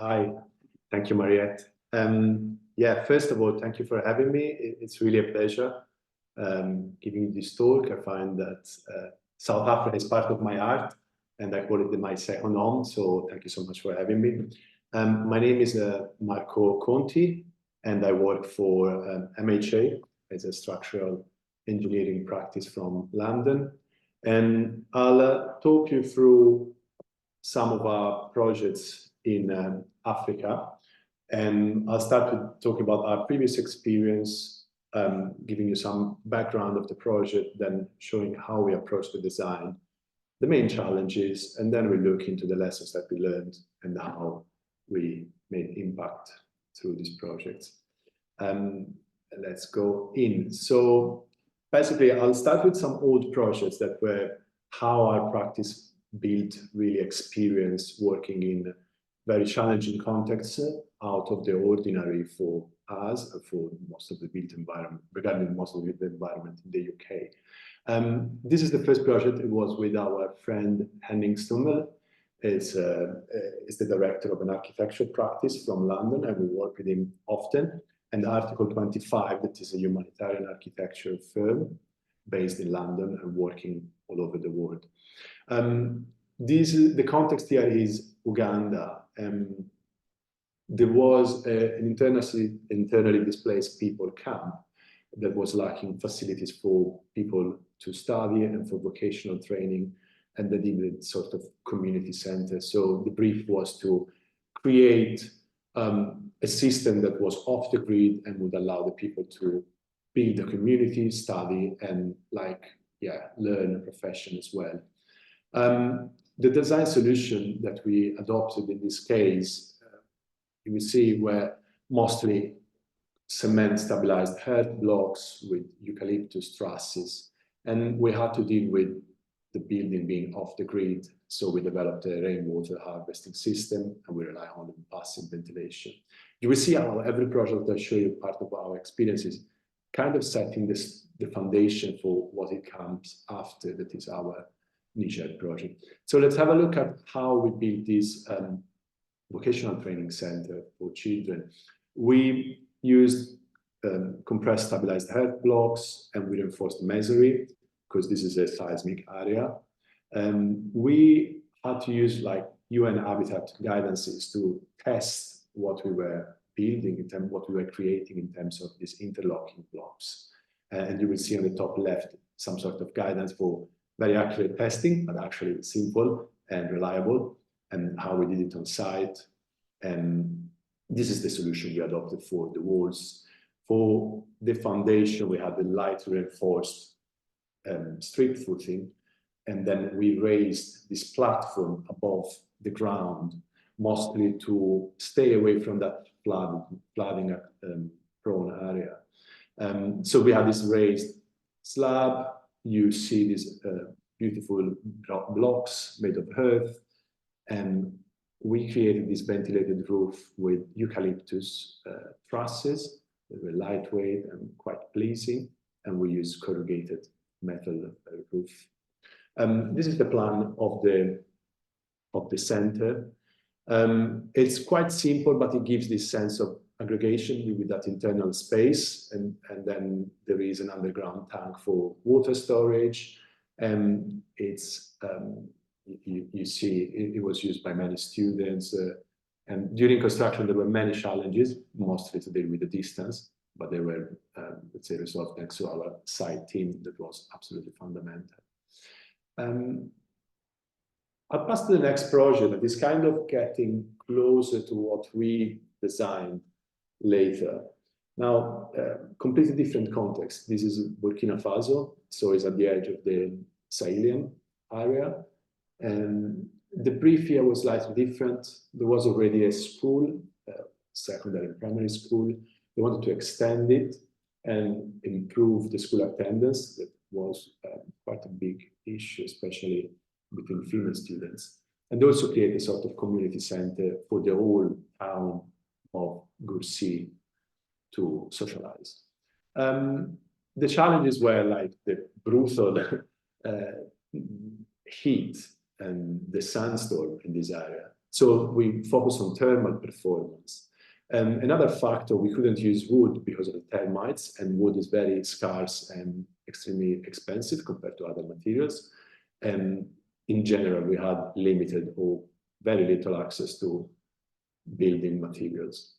Hi, thank you, Mariette. Yeah, first of all, thank you for having me. It's really a pleasure giving this talk. I find that South Africa is part of my art, and I call it my second home. So thank you so much for having me. My name is Marco Conti, and I work for MHA as a structural engineering practice from London. And I'll talk you through some of our projects in Africa. And I'll start with talking about our previous experience, giving you some background of the project, then showing how we approach the design, the main challenges, and then we look into the lessons that we learned and how we made impact through these projects. Let's go in. So basically, I'll start with some old projects that were how our practice built really experience working in very challenging contexts out of the ordinary for us, for most of the built environment, regarding most of the environment in the UK. This is the first project. It was with our friend Henning Stummel. It's the director of an architecture practice from London, and we work with him often. And Article 25, that is a humanitarian architecture firm based in London and working all over the world. The context here is Uganda. There was an internally displaced people camp that was lacking facilities for people to study and for vocational training, and they needed sort of community center. So the brief was to create a system that was off the grid and would allow the people to build a community, study, and learn a profession as well. The design solution that we adopted in this case, you will see, were mostly cement stabilized earth blocks with eucalyptus trusses. And we had to deal with the building being off the grid. So we developed a rainwater harvesting system, and we rely on passive ventilation. You will see how every project that I show you, part of our experiences, kind of setting the foundation for what it comes after, that is our Niger project. So let's have a look at how we built this vocational training center for children. We used compressed stabilized earth blocks, and we reinforced masonry because this is a seismic area. We had to use UN Habitat guidances to test what we were building, what we were creating in terms of these interlocking blocks. And you will see on the top left some sort of guidance for very accurate testing, but actually simple and reliable, and how we did it on site. And this is the solution we adopted for the walls. For the foundation, we had the light reinforced strip footing, and then we raised this platform above the ground, mostly to stay away from that flooding prone area. So we had this raised slab. You see these beautiful blocks made of earth, and we created this ventilated roof with eucalyptus trusses that were lightweight and quite pleasing, and we used corrugated metal roof. This is the plan of the center. It's quite simple, but it gives this sense of aggregation with that internal space, and then there is an underground tank for water storage. And it's you see it was used by many students, and during construction there were many challenges, mostly to deal with the distance, but they were let's say resolved thanks to our site team that was absolutely fundamental. I'll pass to the next project that is kind of getting closer to what we designed later. Now, completely different context. This is Burkina Faso, so it's at the edge of the Sahelian area. And the brief here was slightly different. There was already a school, secondary and primary school. They wanted to extend it and improve the school attendance. That was quite a big issue, especially between female students. And also create a sort of community center for the whole town of Gursi to socialize. The challenges were like the brutal heat and the sandstorm in this area. So we focus on thermal performance. Another factor, we couldn't use wood because of the termites, and wood is very scarce and extremely expensive compared to other materials. And in general, we had limited or very little access to building materials.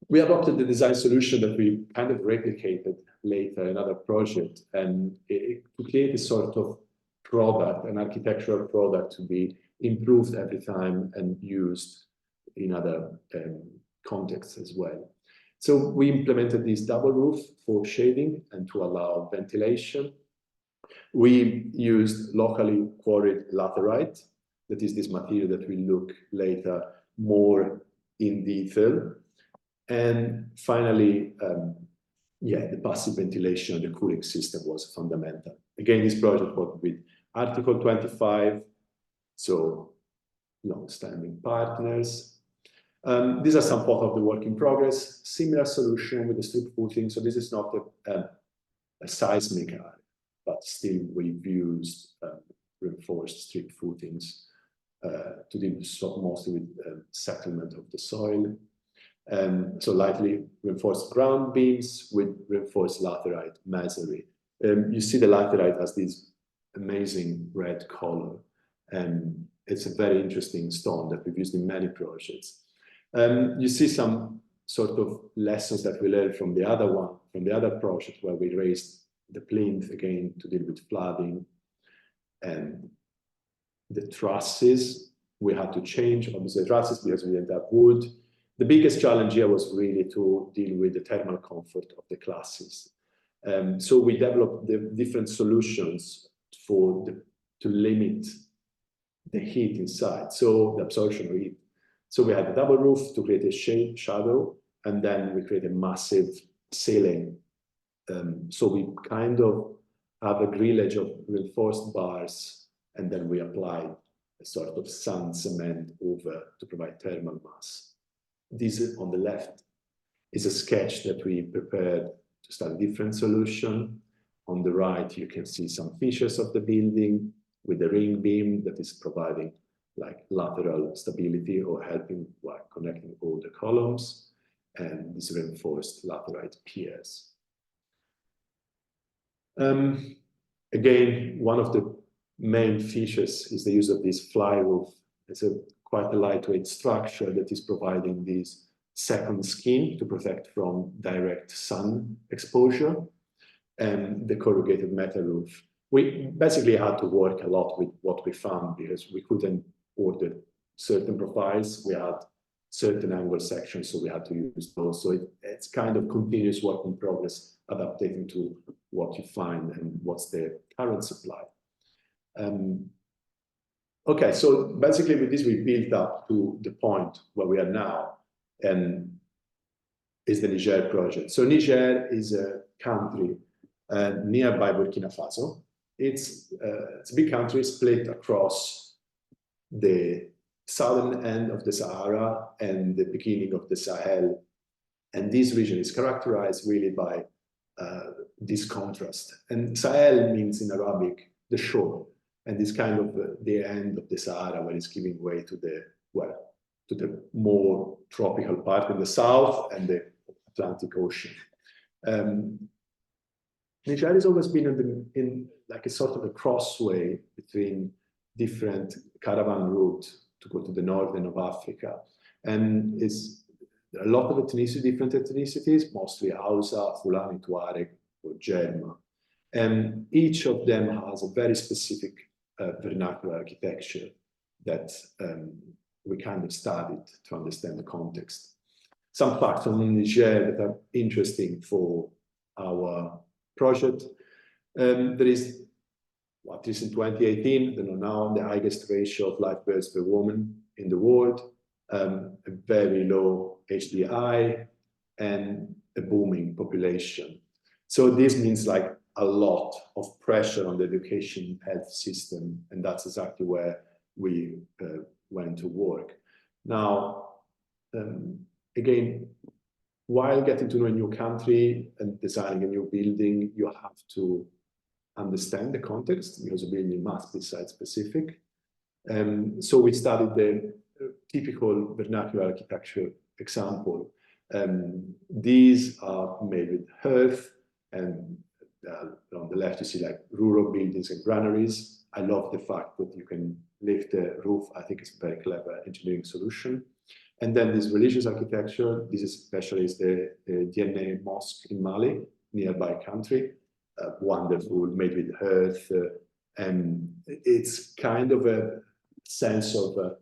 We adopted the design solution that we kind of replicated later in another project, and to create a sort of product, an architectural product to be improved every time and used in other contexts as well. So we implemented this double roof for shading and to allow ventilation. We used locally quarried laterite, that is this material that we look later more in detail. And finally, the passive ventilation, the cooling system was fundamental. Again, this project worked with Article 25, so long-standing partners. These are some photos of the work in progress. Similar solution with the strip footing. So this is not a seismic area, but still we've used reinforced strip footings to deal mostly with settlement of the soil. So lightly reinforced ground beams with reinforced laterite masonry. You see the laterite has this amazing red color, and it's a very interesting stone that we've used in many projects. You see some sort of lessons that we learned from the other project where we raised the plinth again to deal with flooding, and the trusses we had to change, obviously the trusses, because we didn't have wood. The biggest challenge here was really to deal with the thermal comfort of the classes. So we developed the different solutions to limit the heat inside, so the absorption of heat. So we had a double roof to create a shadow, and then we create a massive ceiling. So we kind of have a grillage of reinforced bars, and then we apply a sort of sand cement over to provide thermal mass. This on the left is a sketch that we prepared to start a different solution. On the right, you can see some features of the building with the ring beam that is providing like lateral stability or helping while connecting all the columns, and these reinforced laterite piers. Again, one of the main features is the use of this fly roof. It's quite a lightweight structure that is providing this second skin to protect from direct sun exposure, and the corrugated metal roof. We basically had to work a lot with what we found because we couldn't order certain profiles. We had certain angle sections, so we had to use those. So it's kind of continuous work in progress, adapting to what you find and what's the current supply. Okay, so basically with this, we built up to the point where we are now, and is the Niger project. So Niger is a country nearby Burkina Faso. It's a big country split across the southern end of the Sahara and the beginning of the Sahel. And this region is characterized really by this contrast. And Sahel means in Arabic, the shore. And this kind of the end of the Sahara where it's giving way to the, well, to the more tropical part in the south and the Atlantic Ocean. Niger has always been in like a sort of a crossway between different caravan routes to go to the northern of Africa. And it's a lot of different ethnicities, mostly Hausa, Fulani, Tuareg, or Jerma. And each of them has a very specific vernacular architecture that we kind of studied to understand the context. Some facts on Niger that are interesting for our project. There is, at least in 2018, now the highest ratio of live births per woman in the world, a very low HDI, and a booming population. So this means like a lot of pressure on the education health system, and that's exactly where we went to work. Now, again, while getting to know a new country and designing a new building, you have to understand the context, because a building must be site-specific. So we studied the typical vernacular architecture example. These are made with earth, and on the left you see like rural buildings and granaries. I love the fact that you can lift the roof. I think it's a very clever engineering solution. And then this religious architecture, this especially is the DNA mosque in Mali, nearby country, wonderful, made with earth. And it's kind of a sense of,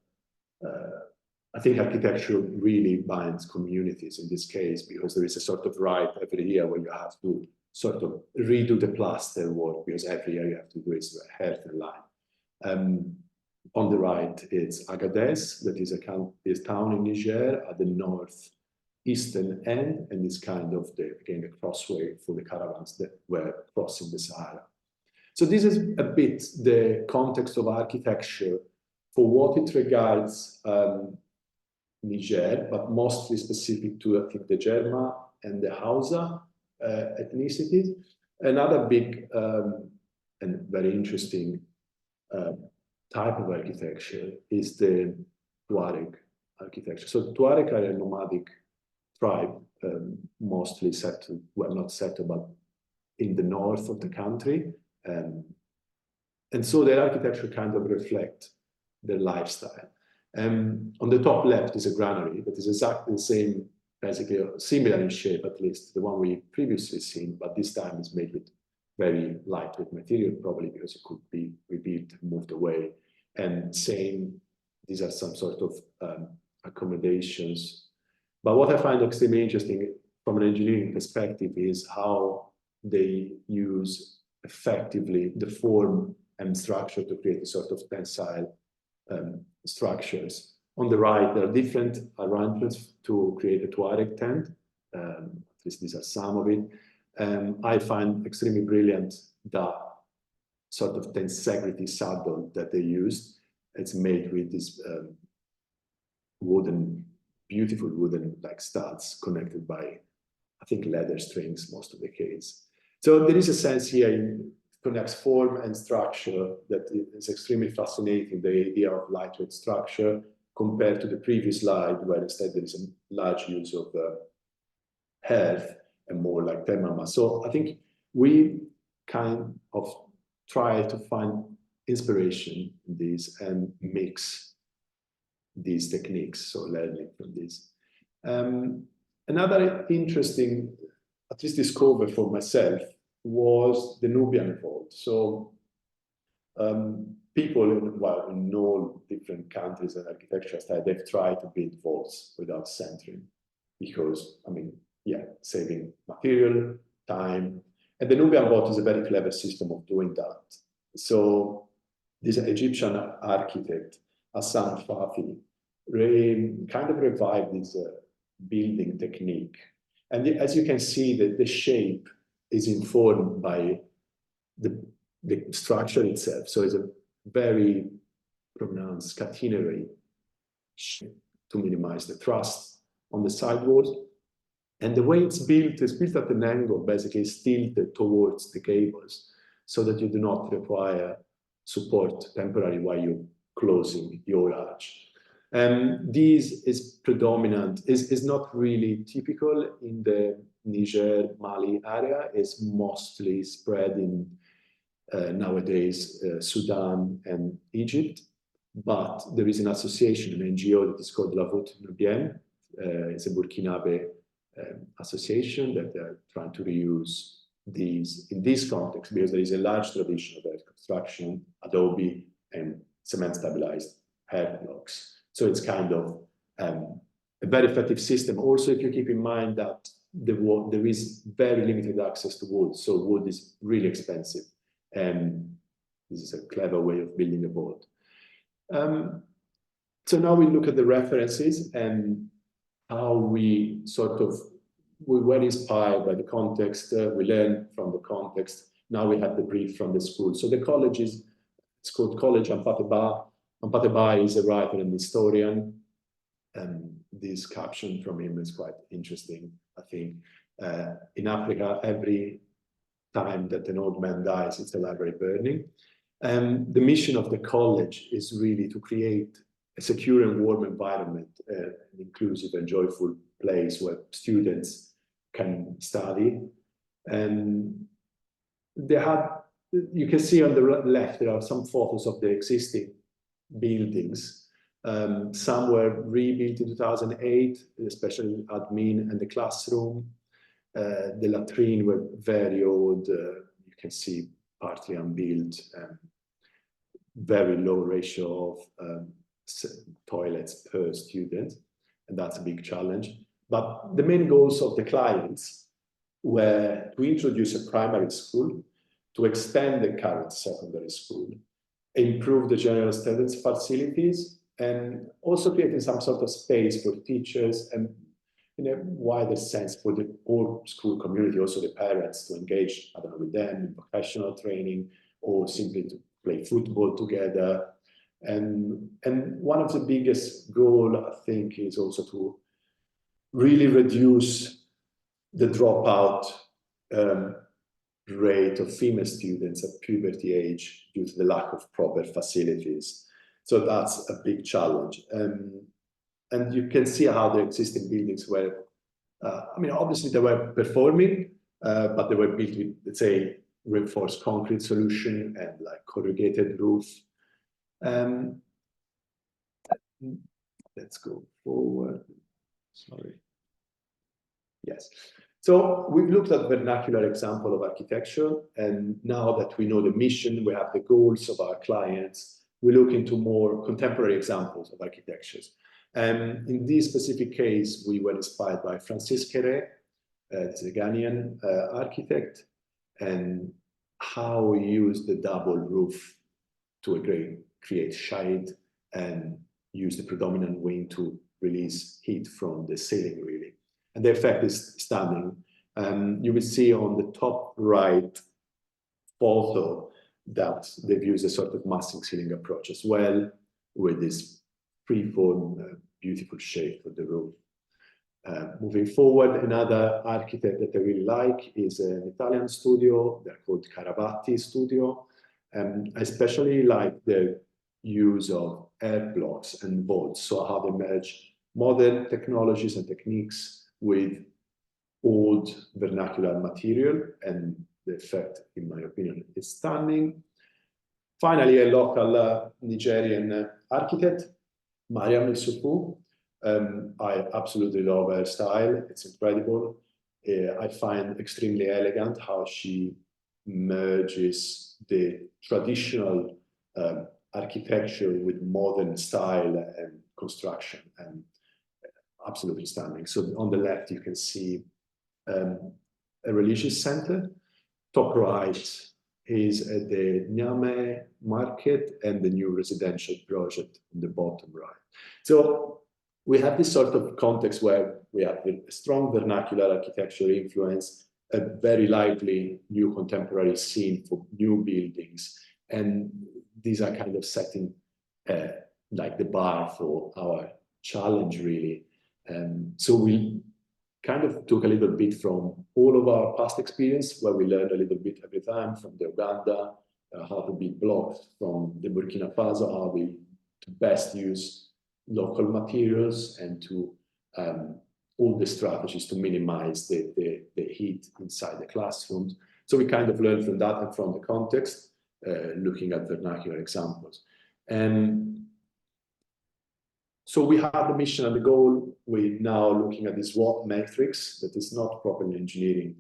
I think architecture really binds communities in this case, because there is a sort of rite every year where you have to sort of redo the plaster work, because every year you have to do is earth and lime. On the right, it's Agadez, that is a town in Niger at the northeastern end, and it's kind of again the crossway for the caravans that were crossing the Sahara. So this is a bit the context of architecture for what it regards Niger, but mostly specific to, I think, the Jerma and the Hausa ethnicities. Another big and very interesting type of architecture is the Tuareg architecture. So Tuareg are a nomadic tribe, mostly settled, well, not settled, but in the north of the country. And so their architecture kind of reflects their lifestyle. On the top left is a granary that is exactly the same, basically similar in shape, at least the one we previously seen, but this time is made with very lightweight material, probably because it could be rebuilt, moved away. And same, these are some sort of accommodations. But what I find extremely interesting from an engineering perspective is how they use effectively the form and structure to create a sort of tensile structures. On the right, there are different arrangements to create a Tuareg tent. At least these are some of it. I find extremely brilliant the sort of tensegrity saddle that they used. It's made with this beautiful wooden like studs connected by, I think, leather strings most of the case. So there is a sense here in connects form and structure that is extremely fascinating, the idea of lightweight structure compared to the previous slide, where instead there is a large use of earth and more like thermal mass. So I think we kind of try to find inspiration in these and mix these techniques, so learning from this. Another interesting, at least discover for myself, was the Nubian vault. So people in all different countries and architecture style, they've tried to build vaults without centering because, I mean, yeah, saving material, time. And the Nubian vault is a very clever system of doing that. So this Egyptian architect, Hassan Fafi, kind of revived this building technique. And as you can see, the shape is informed by the structure itself. So it's a very pronounced catenary to minimize the thrust on the side walls. And the way it's built is built at an angle, basically tilted towards the gables, so that you do not require support temporarily while you're closing your arch. This is predominant, is not really typical in the Niger, Mali area. It's mostly spread in nowadays Sudan and Egypt, but there is an association, an NGO that is called La Voûte Nubienne. It's a Burkinabe association that they're trying to reuse these in this context, because there is a large tradition of earth construction, adobe and cement stabilized earth blocks. So it's kind of a very effective system. Also, if you keep in mind that there is very limited access to wood, so wood is really expensive, and this is a clever way of building a boat. So now we look at the references and how we were inspired by the context, we learn from the context. Now we have the brief from the school. So the college it's called College Hampate Ba. Hampate Ba is a writer and historian, and this caption from him is quite interesting, I think. In Africa, every time that an old man dies, it's a library burning. The mission of the college is really to create a secure and warm environment, an inclusive and joyful place where students can study. And you can see on the left, there are some photos of the existing buildings. Some were rebuilt in 2008, especially admin and the classroom. The latrine were very old. You can see partly unbuilt, very low ratio of toilets per student, and that's a big challenge. But the main goals of the clients were to introduce a primary school, to extend the current secondary school, improve the general students' facilities, and also creating some sort of space for teachers and, in a wider sense, for the whole school community, also the parents, to engage, I don't know, with them in vocational training or simply to play football together. And one of the biggest goals, I think, is also to really reduce the dropout rate of female students at puberty age due to the lack of proper facilities. So that's a big challenge. And you can see how the existing buildings were, I mean, obviously they were performing, but they were built with, let's say, reinforced concrete solution and like corrugated roof. Let's go forward. Sorry. Yes. So we've looked at vernacular example of architecture, and now that we know the mission, we have the goals of our clients, we look into more contemporary examples of architectures. In this specific case, we were inspired by Francis Kéré, the Ghanaian architect, and how he used the double roof to create shade and use the predominant wing to release heat from the ceiling, really. And the effect is stunning. You will see on the top right photo that they've used a sort of massing ceiling approach as well, with this freeform, beautiful shape for the roof. Moving forward, another architect that I really like is an Italian studio. They're called Caravatti Studio. I especially like the use of air blocks and bolts, so how they merge modern technologies and techniques with old vernacular material, and the effect, in my opinion, is stunning. Finally, a local Nigerian architect, Mariam Isufu. I absolutely love her style. It's incredible. I find extremely elegant how she merges the traditional architecture with modern style and construction, and absolutely stunning. So on the left, you can see a religious center. Top right is at the Niamey market, and the new residential project on the bottom right. So we have this sort of context where we have a strong vernacular architecture influence, a very lively new contemporary scene for new buildings, and these are kind of setting like the bar for our challenge, really. So we kind of took a little bit from all of our past experience, where we learned a little bit every time, from the Uganda, how to build blocks, from the Burkina Faso, how we to best use local materials, and to all the strategies to minimize the heat inside the classrooms. So we kind of learned from that and from the context, looking at vernacular examples. So we have the mission and the goal. We're now looking at this SWOT matrix that is not properly engineering,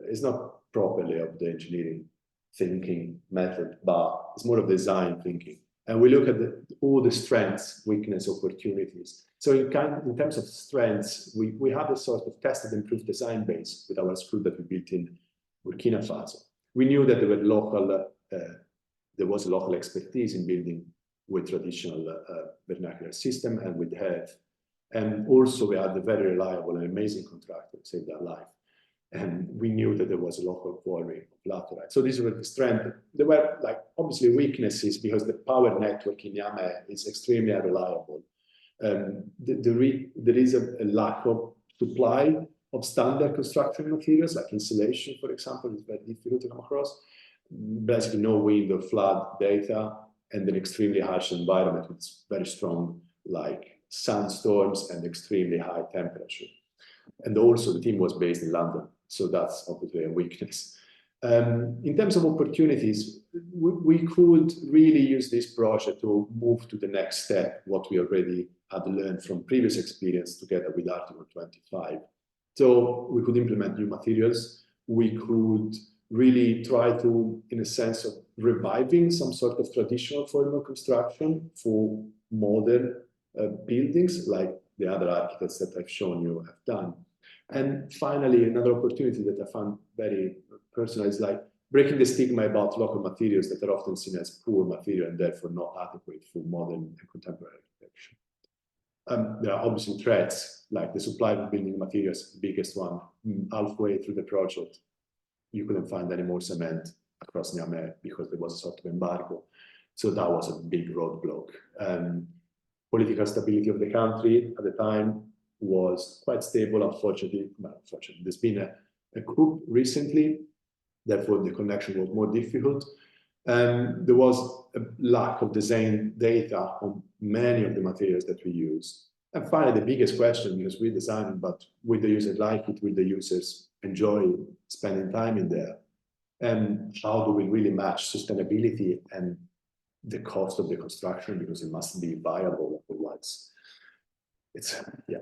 is not properly of the engineering thinking method, but it's more of design thinking. And we look at all the strengths, weakness, opportunities. So in terms of strengths, we have a sort of tested and proved design base with our school that we built in Burkina Faso. We knew that there was local expertise in building with traditional vernacular system and with health. And also we had a very reliable and amazing contractor who saved our life. And we knew that there was a local quarry of laterite. So these were the strengths. There were like obviously weaknesses because the power network in Niamey is extremely unreliable. There is a lack of supply of standard construction materials like insulation, for example, is very difficult to come across. basically no wind or flood data, and an extremely harsh environment with very strong like sandstorms and extremely high temperature. And also the team was based in London, so that's obviously a weakness. In terms of opportunities, we could really use this project to move to the next step, what we already had learned from previous experience together with Article 25. So we could implement new materials. We could really try to, in a sense of reviving some sort of traditional form of construction for modern buildings, like the other architects that I've shown you have done. And finally, another opportunity that I found very personal is like breaking the stigma about local materials that are often seen as poor material and therefore not adequate for modern and contemporary architecture. There are obviously threats, like the supply of building materials, the biggest one. Halfway through the project, you couldn't find any more cement across Niamey because there was a sort of embargo. So that was a big roadblock. Political stability of the country at the time was quite stable, unfortunately. There's been a coup recently, therefore the connection was more difficult. There was a lack of design data on many of the materials that we use. And finally, the biggest question, because we design, but will the user like it? Will the users enjoy spending time in there? And how do we really match sustainability and the cost of the construction, because it must be viable otherwise. It's, yeah.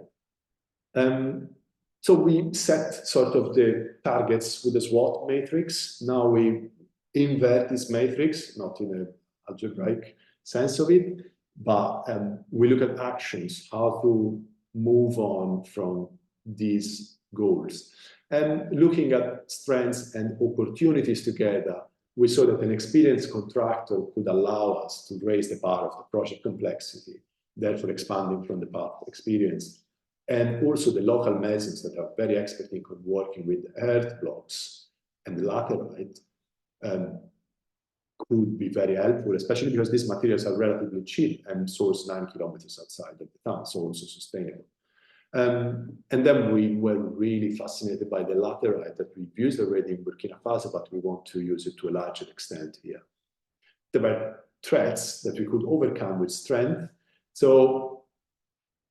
So we set sort of the targets with the SWOT matrix. Now we invert this matrix, not in an algebraic sense of it, but we look at actions, how to move on from these goals. And looking at strengths and opportunities together, we saw that an experienced contractor could allow us to raise the bar of the project complexity, therefore expanding from the past experience. And also the local masons that are very expert in working with earth blocks and the laterite could be very helpful, especially because these materials are relatively cheap and sourced 9 kilometers outside of the town, so also sustainable. And then we were really fascinated by the laterite that we've used already in Burkina Faso, but we want to use it to a larger extent here. There were threats that we could overcome with strength. So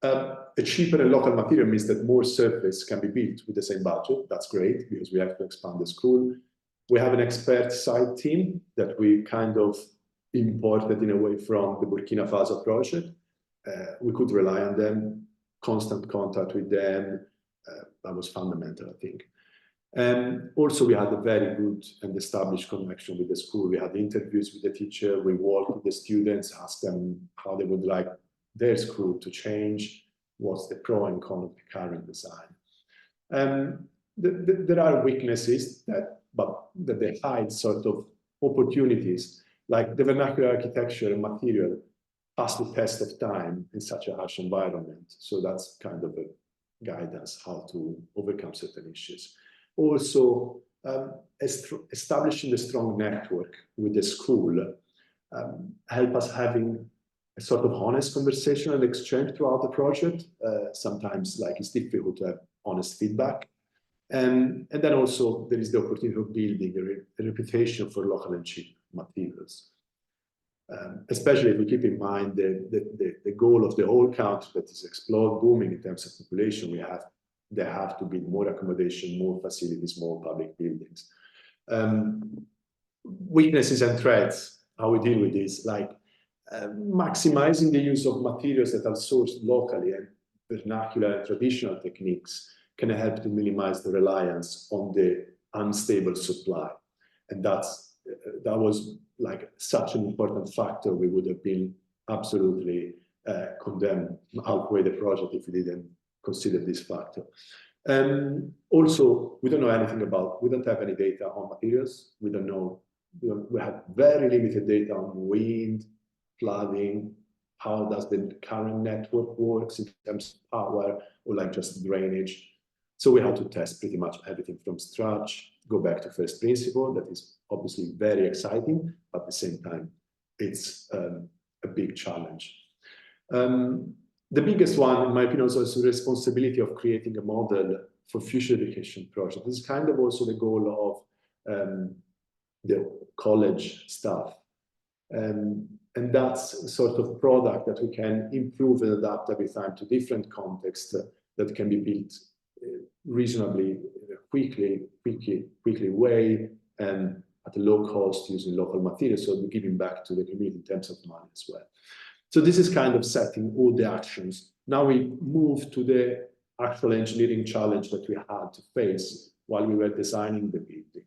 a cheaper and local material means that more surface can be built with the same budget. That's great because we have to expand the school. We have an expert side team that we kind of imported in a way from the Burkina Faso project. We could rely on them, constant contact with them. That was fundamental, I think. And also we had a very good and established connection with the school. We had interviews with the teacher. We worked with the students, asked them how they would like their school to change, what's the pro and con of the current design. There are weaknesses that they hide sort of opportunities, like the vernacular architecture and material pass the test of time in such a harsh environment. So that's kind of a guidance how to overcome certain issues. Also, establishing a strong network with the school help us having a sort of honest conversation and exchange throughout the project. Sometimes like it's difficult to have honest feedback. And then also there is the opportunity of building a reputation for local and cheap materials. Especially if we keep in mind the goal of the whole country that is explode booming in terms of population, they have to build more accommodation, more facilities, more public buildings. Weaknesses and threats, how we deal with this, like maximizing the use of materials that are sourced locally and vernacular and traditional techniques can help to minimize the reliance on the unstable supply. And that was like such an important factor. We would have been absolutely condemned halfway the project if we didn't consider this factor. Also, we don't know anything about, we don't have any data on materials. We don't know, we have very limited data on wind, flooding, how does the current network works in terms of power or like just drainage. So we had to test pretty much everything from scratch, go back to first principle. That is obviously very exciting, but at the same time, it's a big challenge. The biggest one, in my opinion, is also the responsibility of creating a model for future education projects. This is kind of also the goal of the college staff. And that's sort of product that we can improve and adapt every time to different contexts that can be built reasonably quickly way and at a low cost using local materials. So we're giving back to the community in terms of money as well. So this is kind of setting all the actions. Now we move to the actual engineering challenge that we had to face while we were designing the building.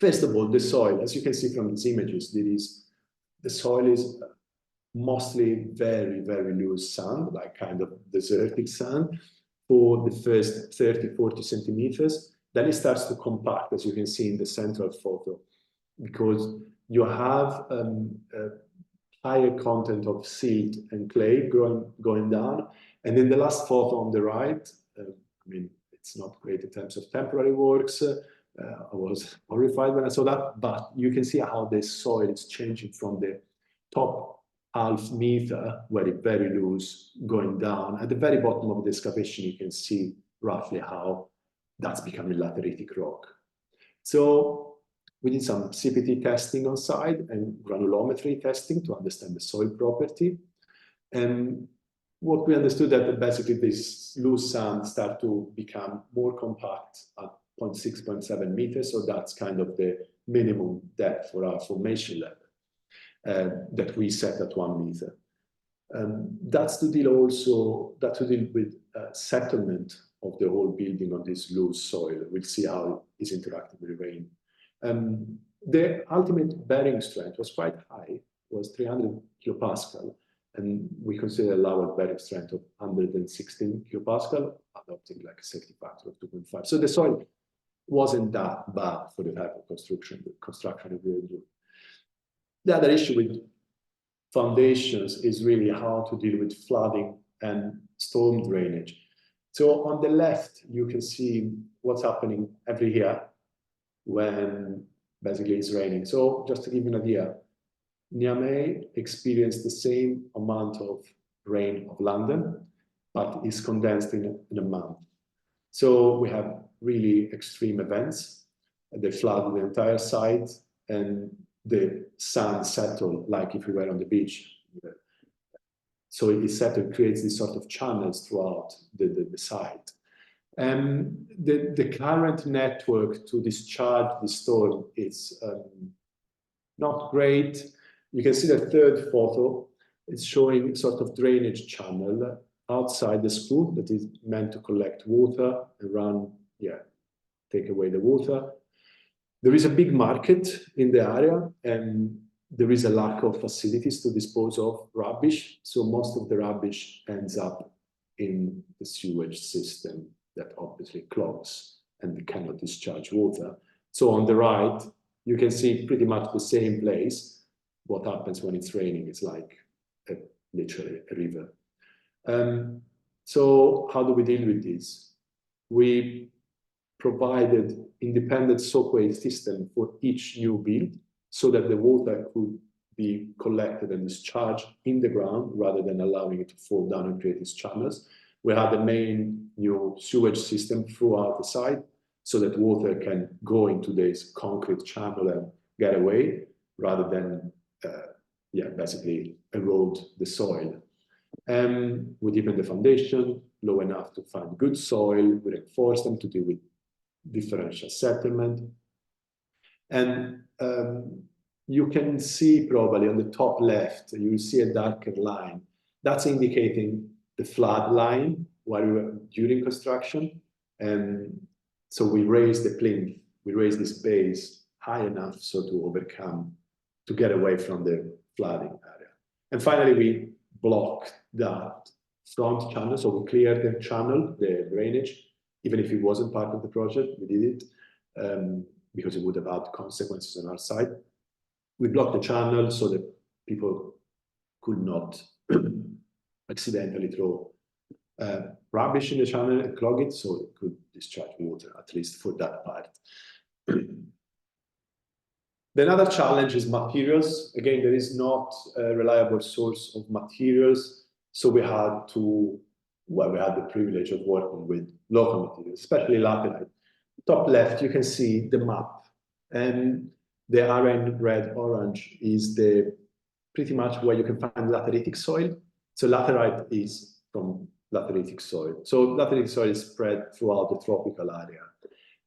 First of all, the soil. As you can see from these images, the soil is mostly very, very loose sand, like kind of desertic sand for the first 30, 40 centimeters. Then it starts to compact, as you can see in the central photo, because you have a higher content of silt and clay going down. And in the last photo on the right, I mean, it's not great in terms of temporary works. I was horrified when I saw that, but you can see how the soil is changing from the top half meter, where it's very loose, going down. At the very bottom of the excavation, you can see roughly how that's becoming lateritic rock. So we did some CPT testing on site and granulometry testing to understand the soil property. And what we understood that basically this loose sand start to become more compact at 0.6, 0.7 meters. So that's kind of the minimum depth for our formation level that we set at 1 meter. That's to deal with settlement of the whole building on this loose soil. We'll see how it's interacting with rain. The ultimate bearing strength was quite high, was 300 kilopascal, and we consider allowed bearing strength of 116 kilopascal, adopting like a safety factor of 2.5. So the soil wasn't that bad for the type of construction that we were doing. The other issue with foundations is really how to deal with flooding and storm drainage. So on the left, you can see what's happening every year when basically it's raining. So just to give you an idea, Niamey experienced the same amount of rain of London, but is condensed in a month. So we have really extreme events. They flood the entire site, and the sand settled like if we were on the beach. So it settled, creates these sort of channels throughout the site. The current network to discharge the storm is not great. You can see the third photo. It's showing sort of drainage channel outside the school that is meant to collect water and run, take away the water. There is a big market in the area, and there is a lack of facilities to dispose of rubbish. So most of the rubbish ends up in the sewage system that obviously clogs and cannot discharge water. So on the right, you can see pretty much the same place. What happens when it's raining is like literally a river. So how do we deal with this? We provided independent soakaway system for each new build so that the water could be collected and discharged in the ground rather than allowing it to fall down and create these channels. We had the main new sewage system throughout the site so that water can go into this concrete channel and get away rather than basically erode the soil. And we deepened the foundation low enough to find good soil. We reinforced them to deal with differential settlement. And you can see probably on the top left, you see a darker line. That's indicating the flood line while we were during construction. And so we raised the plinth, we raised this base high enough so to overcome, to get away from the flooding area. And finally, we blocked that front channel. So we cleared the channel, the drainage, even if it wasn't part of the project, we did it because it would have had consequences on our side. We blocked the channel so that people could not accidentally throw rubbish in the channel and clog it, so it could discharge water, at least for that part. The other challenge is materials. Again, there is not a reliable source of materials, so we had to, well, we had the privilege of working with local materials, especially laterite. Top left, you can see the map. And The RN red orange is the pretty much where you can find lateritic soil. So laterite is from lateritic soil. So lateritic soil is spread throughout the tropical area.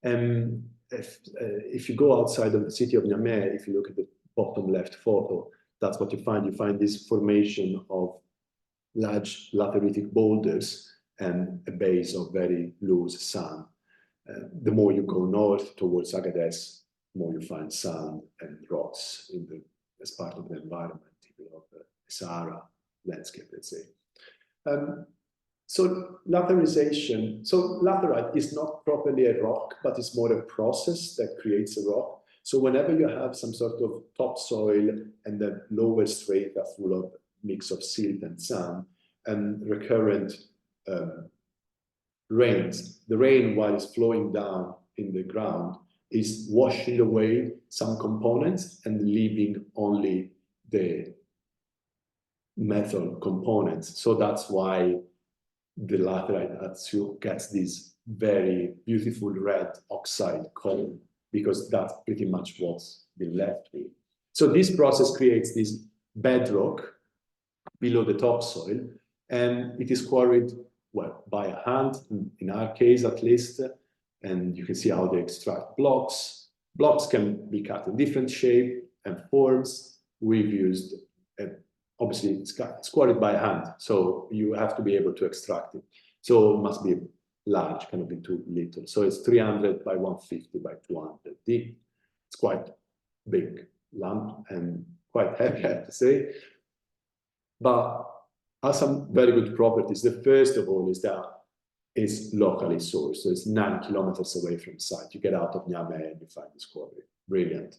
And if you go outside of the city of Niamey, if you look at the bottom left photo, that's what you find. You find this formation of large lateritic boulders and a base of very loose sand. The more you go north towards Agadez, the more you find sand and rocks as part of the environment of the Sahara landscape, let's say. So lateralization, so laterite is not properly a rock, but it's more a process that creates a rock. So whenever you have some sort of topsoil and the lower strata full of mix of silt and sand and recurrent rains, the rain, while it's flowing down in the ground, is washing away some components and leaving only the metal components. So that's why the laterite gets this very beautiful red oxide color, because that's pretty much what's been left with. So this process creates this bedrock below the topsoil, and it is quarried, well, by hand, in our case at least, and you can see how they extract blocks. Blocks can be cut in different shape and forms. We've used, obviously it's quarried by hand, so you have to be able to extract it. So it must be large, cannot be too little. So it's 300 by 150 by 200 deep. It's quite big lump and quite heavy, I have to say. But has some very good properties. The first of all is that it's locally sourced. So it's 9 kilometers away from site. You get out of Niamey and you find this quarry. Brilliant.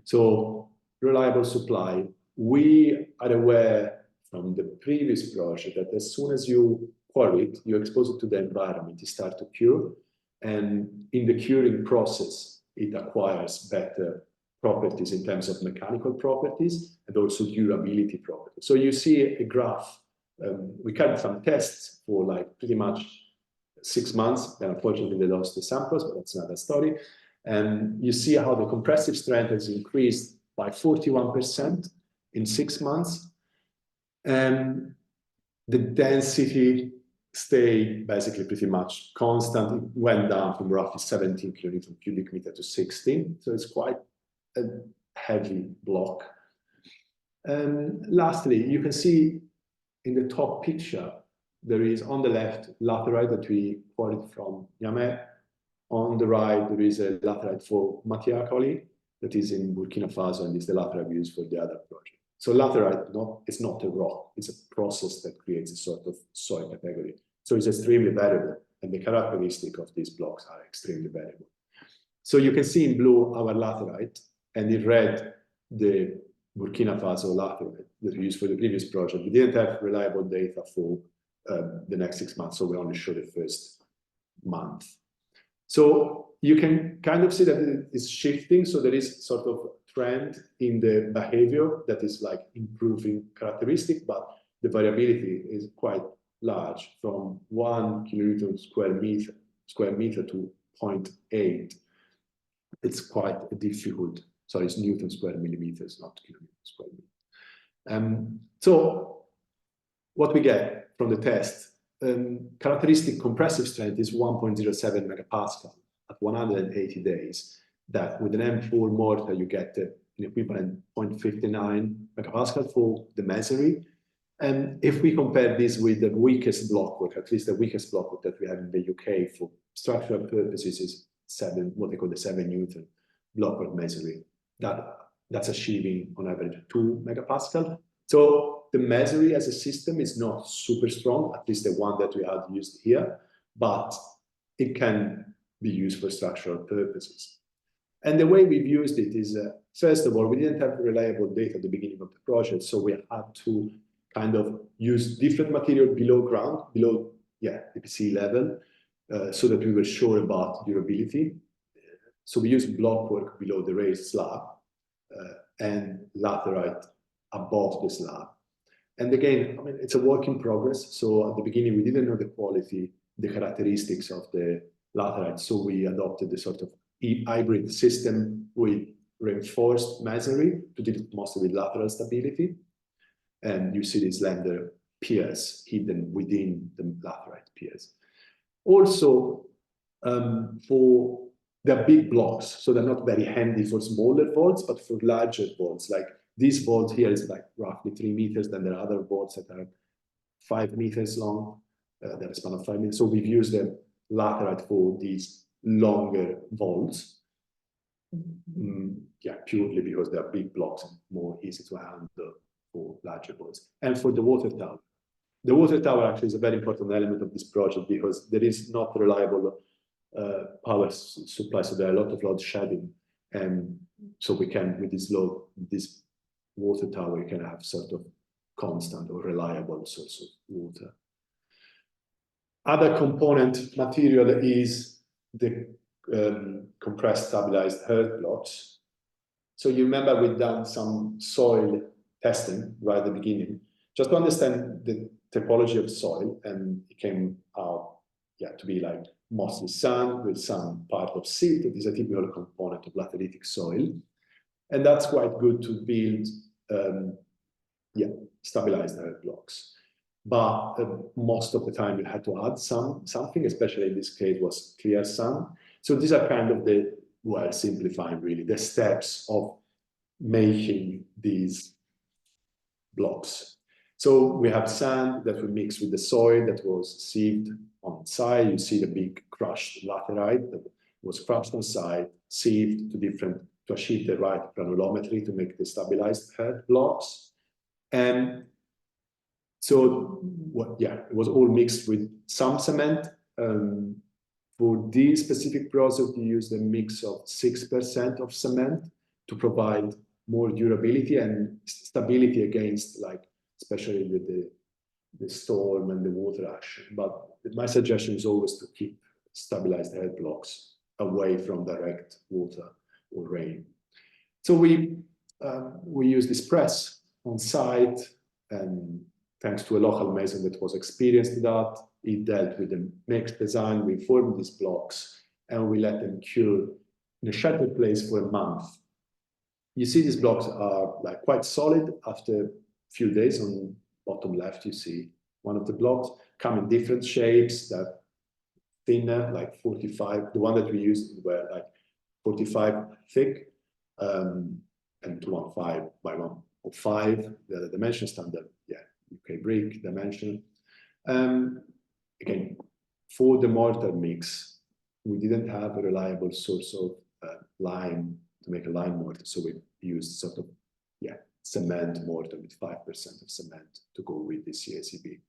So reliable supply. We are aware from the previous project that as soon as you quarry it, you expose it to the environment, it starts to cure. And in the curing process, it acquires better properties in terms of mechanical properties and also durability properties. So you see a graph. We carried some tests for like pretty much 6 months, and unfortunately they lost the samples, but that's another story. And you see how the compressive strength has increased by 41% in 6 months, and the density stayed basically pretty much constant. It went down from roughly 17 kilonewton cubic meter to 16, so it's quite a heavy block. And lastly, you can see in the top picture, there is on the left laterite that we quarried from Niamey. On the right, there is a laterite for Matiakoli that is in Burkina Faso, and is the laterite we use for the other project. So laterite is not a rock, it's a process that creates a sort of soil category. So it's extremely variable, and the characteristic of these blocks are extremely variable. So you can see in blue our laterite, and in red the Burkina Faso laterite that we used for the previous project. We didn't have reliable data for the next 6 months, so we only showed the first month. So you can kind of see that it is shifting. So there is sort of trend in the behavior that is like improving characteristic, but the variability is quite large, from 1 kilonewton square meter to 0.8. It's quite a difficult. Sorry, it's Newton square millimeters, not kilonewton square meter. So what we get from the test, characteristic compressive strength is 1.07 megapascal at 180 days. That with an M4 mortar, you get an equivalent 0.59 megapascal for the masonry. And if we compare this with the weakest blockwork, at least the weakest blockwork that we have in the UK for structural purposes is what they call the 7 Newton blockwork masonry. That's achieving on average 2 megapascal. So the masonry as a system is not super strong, at least the one that we had used here, but it can be used for structural purposes. And the way we've used it is, first of all, we didn't have reliable data at the beginning of the project, so we had to kind of use different material below ground, below the sea level, so that we were sure about durability. So we used blockwork below the raised slab and laterite above the slab. And again, I mean, it's a work in progress. So at the beginning, we didn't know the quality, the characteristics of the laterite. So we adopted the sort of hybrid system with reinforced masonry to deal mostly with lateral stability. And you see these slender piers hidden within the laterite piers. Also, they're big blocks, so they're not very handy for smaller vaults, but for larger vaults, like this vault here is like roughly 3 meters, then there are other vaults that are 5 meters long, that are span of 5 meters. So we've used the laterite for these longer vaults. Yeah, purely because they're big blocks and more easy to handle for larger vaults. And for the water tower. The water tower actually is a very important element of this project because there is not reliable power supply, so there are a lot of load shedding, and so we can, with this water tower, you can have sort of constant or reliable source of water. Other component material is the compressed stabilized earth blocks. So you remember we've done some soil testing right at the beginning, just to understand the typology of soil, and it came out to be like mostly sand with some part of silt. It is a typical component of lateritic soil, and that's quite good to build stabilized earth blocks. But most of the time you had to add something, especially in this case was clear sand. So these are kind of the, well, simplifying really, the steps of making these blocks. So we have sand that we mix with the soil that was sieved on site. You see the big crushed laterite that was crushed on site, sieved to achieve the right granulometry to make the stabilized earth blocks. And so, it was all mixed with some cement. For this specific project, we used a mix of 6% of cement to provide more durability and stability against, like, especially with the storm and the water action. But my suggestion is always to keep stabilized earth blocks away from direct water or rain. So we use this press on site, and thanks to a local mason that was experienced with that, he dealt with the mixed design. We formed these blocks and we let them cure in a sheltered place for a month. You see these blocks are like quite solid after a few days. On bottom left, you see one of the blocks come in different shapes, that thinner, like 45. The one that we used were like 45 thick, and 215 by 105, the dimension standard, UK brick dimension. Again, for the mortar mix, we didn't have a reliable source of lime to make a lime mortar, so we used sort of cement mortar with 5% of cement to go with the CACB.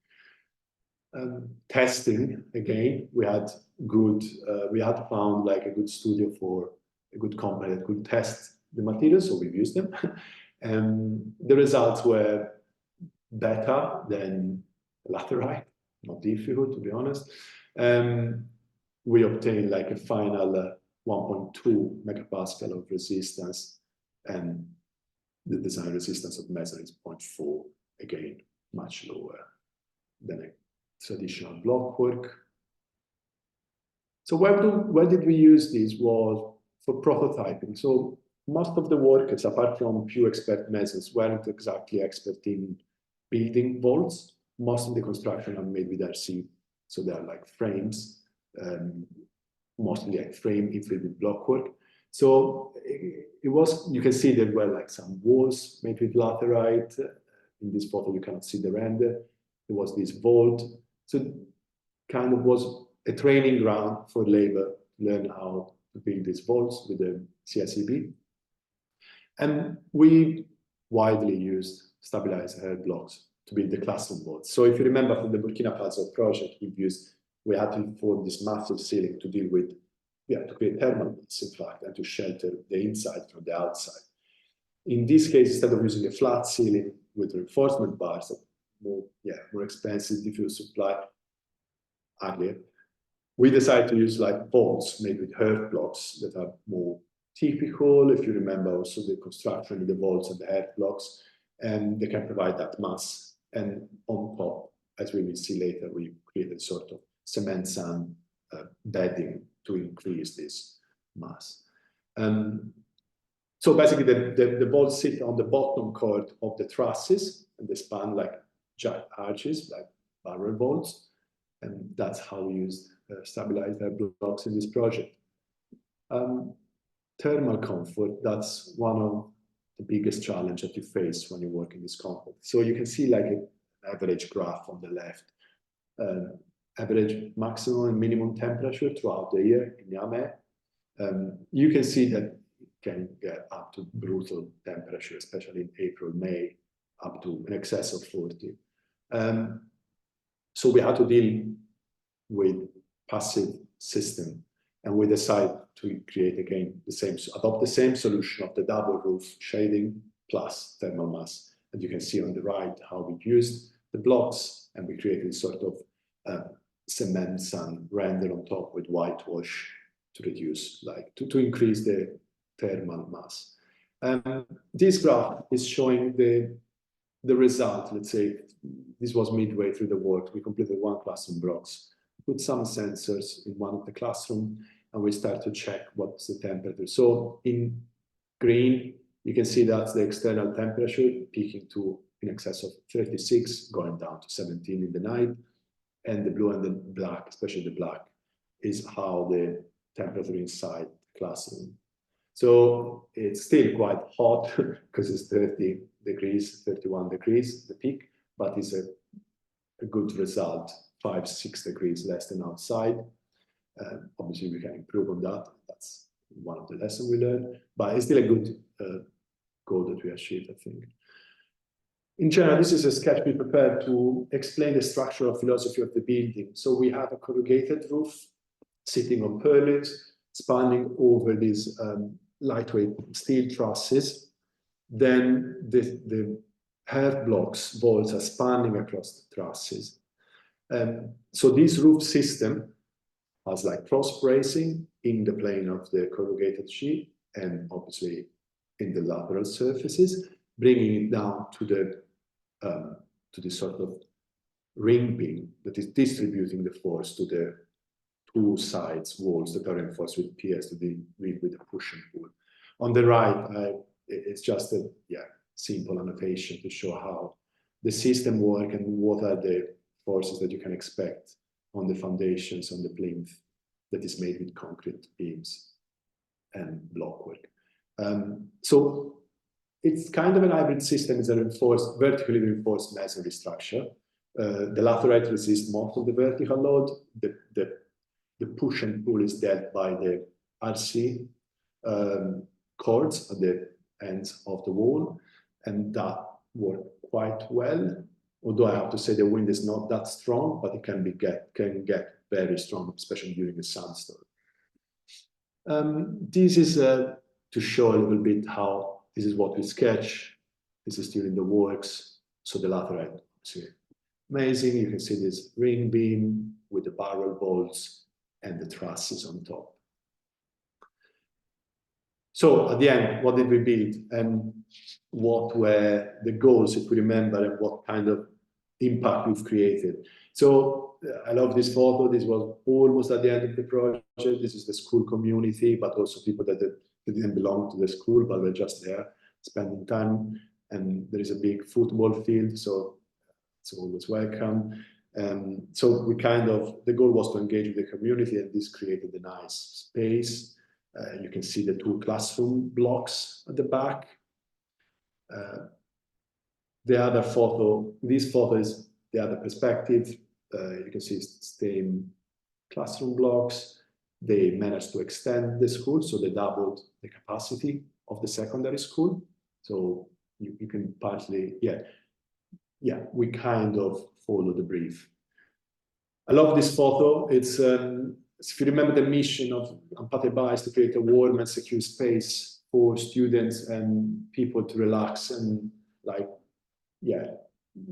Testing, again, we had found like a good studio for a good company that could test the materials, so we've used them. And the results were better than laterite, not difficult to be honest. We obtained like a final 1.2 megapascal of resistance, and the design resistance of masonry is 0.4, again, much lower than a traditional block work. So where did we use this? Was for prototyping. So most of the workers, apart from few expert masons, weren't exactly expert in building vaults. Most of the construction are made with RC, so they are like frames, mostly like frame inflated with block work. So it was, you can see there were like some walls made with laterite. In this photo, you cannot see the render. There was this vault. So kind of was a training ground for labor to learn how to build these vaults with the CICB. And we widely used stabilized earth blocks to build the classroom vaults. So if you remember from the Burkina Faso project, we had to form this massive ceiling to deal with, to create thermal needs, in fact, and to shelter the inside from the outside. In this case, instead of using a flat ceiling with reinforcement bars, that more expensive, difficult to supply, uglier, we decided to use like vaults made with earth blocks that are more typical. If you remember also the construction of the vaults and the earth blocks, and they can provide that mass. And on top, as we will see later, we created sort of cement sand bedding to increase this mass. So basically, the balls sit on the bottom chord of the trusses, and they span like jack arches, like barrel bolts, and that's how we used stabilized air blocks in this project. Thermal comfort, that's one of the biggest challenge that you face when you work in this context. So you can see like an average graph on the left, average maximum and minimum temperature throughout the year in Yame. You can see that it can get up to brutal temperature, especially in April, May, up to in excess of 40. So we had to deal with passive system, and we decided to create again adopt the same solution of the double roof shading plus thermal mass. And you can see on the right how we used the blocks, and we created sort of cement sand render on top with whitewash to reduce, like to increase the thermal mass. This graph is showing the result. Let's say this was midway through the work. We completed one classroom blocks, put some sensors in one of the classroom, and we start to check what's the temperature. So in green, you can see that's the external temperature peaking to in excess of 36, going down to 17 in the night. And the blue and the black, especially the black, is how the temperature inside the classroom. So it's still quite hot because it's 30 degrees, 31 degrees, the peak, but it's a good result, 5-6 degrees less than outside. Obviously, we can improve on that. That's one of the lessons we learned, but it's still a good goal that we achieved, I think. In general, this is a sketch we prepared to explain the structural philosophy of the building. So we have a corrugated roof sitting on purlins, spanning over these lightweight steel trusses. Then the half blocks, bolts are spanning across the trusses. So this roof system has like cross bracing in the plane of the corrugated sheet and obviously in the lateral surfaces, bringing it down to the sort of ring beam that is distributing the force to the two sides walls that are reinforced with piers to deal with the push and pull. On the right, it's just a simple annotation to show how the system works and what are the forces that you can expect on the foundations, on the plinth that is made with concrete beams and blockwork. So it's kind of an hybrid system. It's a vertically reinforced masonry structure. The laterite resists most of the vertical load. The push and pull is dealt by the RC cords at the ends of the wall, and that worked quite well. Although I have to say the wind is not that strong, but it can get very strong, especially during a sandstorm. This is to show a little bit how this is what we sketch. This is still in the works. So the laterite, see, amazing. You can see this ring beam with the barrel bolts and the trusses on top. So at the end, what did we build and what were the goals, if we remember, and what kind of impact we've created? So I love this photo. This was almost at the end of the project. This is the school community, but also people that didn't belong to the school, but were just there spending time. And there is a big football field, so it's always welcome. So we the goal was to engage with the community, and this created a nice space. You can see the two classroom blocks at the back. The other photo, this photo is the other perspective. You can see same classroom blocks. They managed to extend the school, so they doubled the capacity of the secondary school. So you can partly, we kind of follow the brief. I love this photo. It's if you remember, the mission of Hampate Ba is to create a warm and secure space for students and people to relax and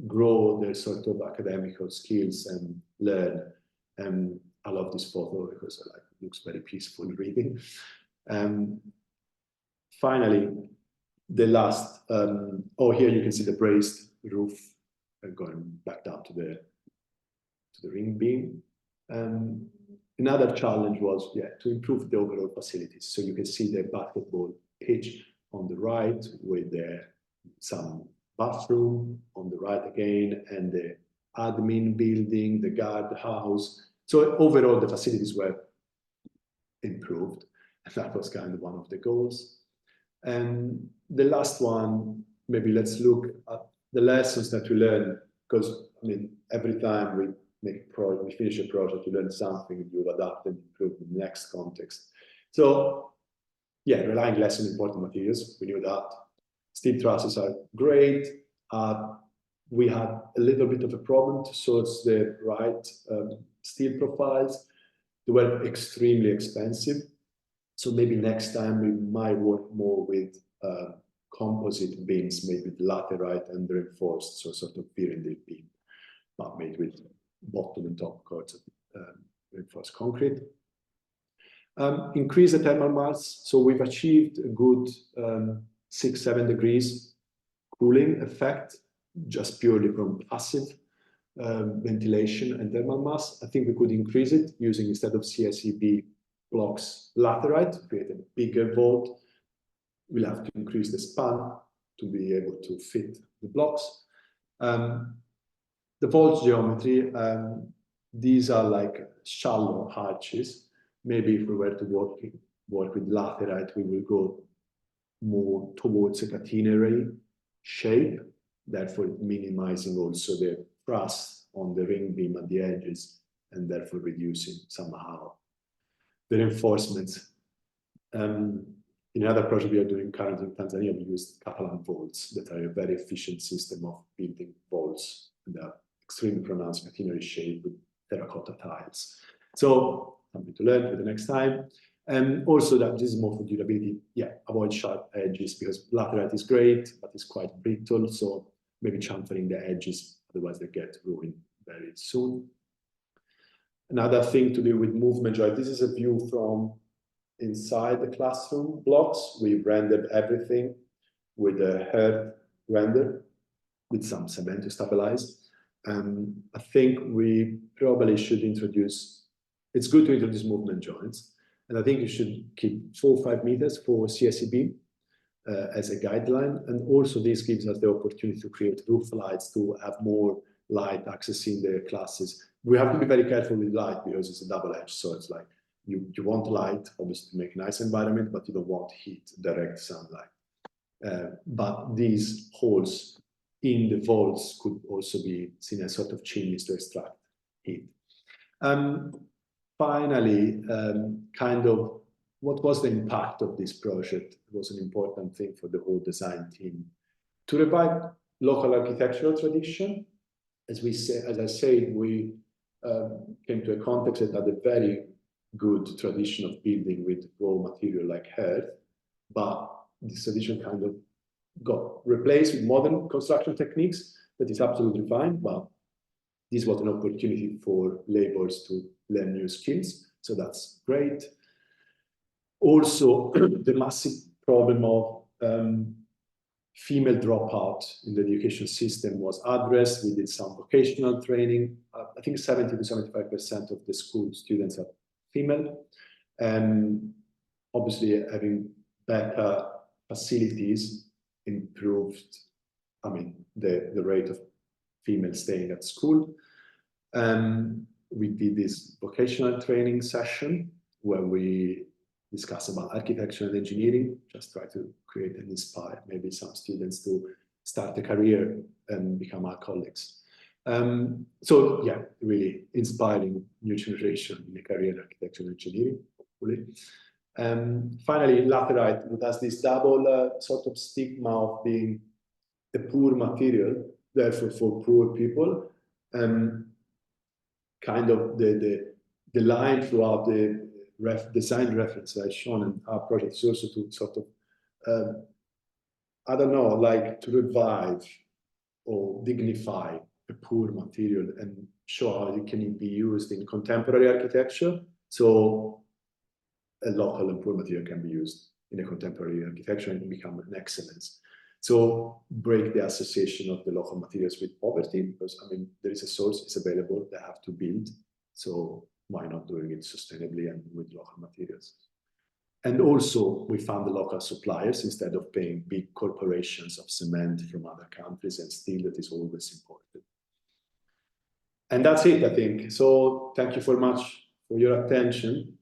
grow their sort of academical skills and learn. And I love this photo because it looks very peaceful reading. Finally, the last, here you can see the braced roof going back down to the ring beam. Another challenge was to improve the overall facilities. So you can see the basketball pitch on the right with some bathroom on the right again, and the admin building, the guardhouse. So overall, the facilities were improved, and that was kind of one of the goals. And the last one, maybe let's look at the lessons that we learn, because I mean, every time we we finish a project, you learn something, you adapt and improve in the next context. So yeah, relying less on important materials, we knew that. Steel trusses are great. We had a little bit of a problem to source the right steel profiles. They were extremely expensive. So maybe next time we might work more with composite beams, maybe laterite and reinforced, so sort of pyramidal beam, but made with bottom and top coats of reinforced concrete. Increase the thermal mass. So we've achieved a good 6-7 degrees cooling effect, just purely from passive ventilation and thermal mass. I think we could increase it using, instead of CSEB blocks, laterite to create a bigger vault. We'll have to increase the span to be able to fit the blocks. The vault geometry, these are like shallow arches. Maybe if we were to work with laterite, we will go more towards a catenary shape, therefore minimizing also the thrust on the ring beam at the edges, and therefore reducing somehow the reinforcements. In another project we are doing currently in Tanzania, we use Catalan vaults that are a very efficient system of building vaults, and they are extremely pronounced catenary shape with terracotta tiles. So something to learn for the next time. And also that this is more for durability. Yeah, avoid sharp edges, because laterite is great, but it's quite brittle. So maybe chamfering the edges, otherwise they get ruined very soon. Another thing to do with movement joint. This is a view from inside the classroom blocks. We rendered everything with a head render with some cement to stabilize. I think we probably should introduce, it's good to introduce movement joints. And I think you should keep 4 or 5 meters for CSEB as a guideline. And also this gives us the opportunity to create roof lights to have more light accessing the classes. We have to be very careful with light because it's a double edge. So it's like you want light, obviously, to make a nice environment, but you don't want heat, direct sunlight. But these holes in the vaults could also be seen as sort of chimneys to extract heat. Finally, kind of what was the impact of this project? It was an important thing for the whole design team to revive local architectural tradition. As I said, we came to a context that had a very good tradition of building with raw material like earth, but this tradition kind of got replaced with modern construction techniques. That is absolutely fine, but this was an opportunity for laborers to learn new skills, so that's great. Also, the massive problem of female dropout in the education system was addressed. We did some vocational training. I think 70 to 75% of the school students are female. And obviously having better facilities improved, I mean, the rate of females staying at school. We did this vocational training session where we discuss about architecture and engineering, just try to create and inspire maybe some students to start a career and become our colleagues. So yeah, really inspiring new generation in a career in architecture and engineering, hopefully. Finally, laterite, it has this double sort of stigma of being a poor material, therefore for poor people. Kind of the line throughout the design reference I've shown in our project is also to sort of, I don't know, like to revive or dignify a poor material and show how it can be used in contemporary architecture. So a local and poor material can be used in a contemporary architecture and become an excellence. So break the association of the local materials with poverty, because I mean, there is a source, it's available, they have to build. So why not doing it sustainably and with local materials? And also, we found the local suppliers instead of paying big corporations of cement from other countries and steel that is always imported. And that's it, I think. So thank you very much for your attention.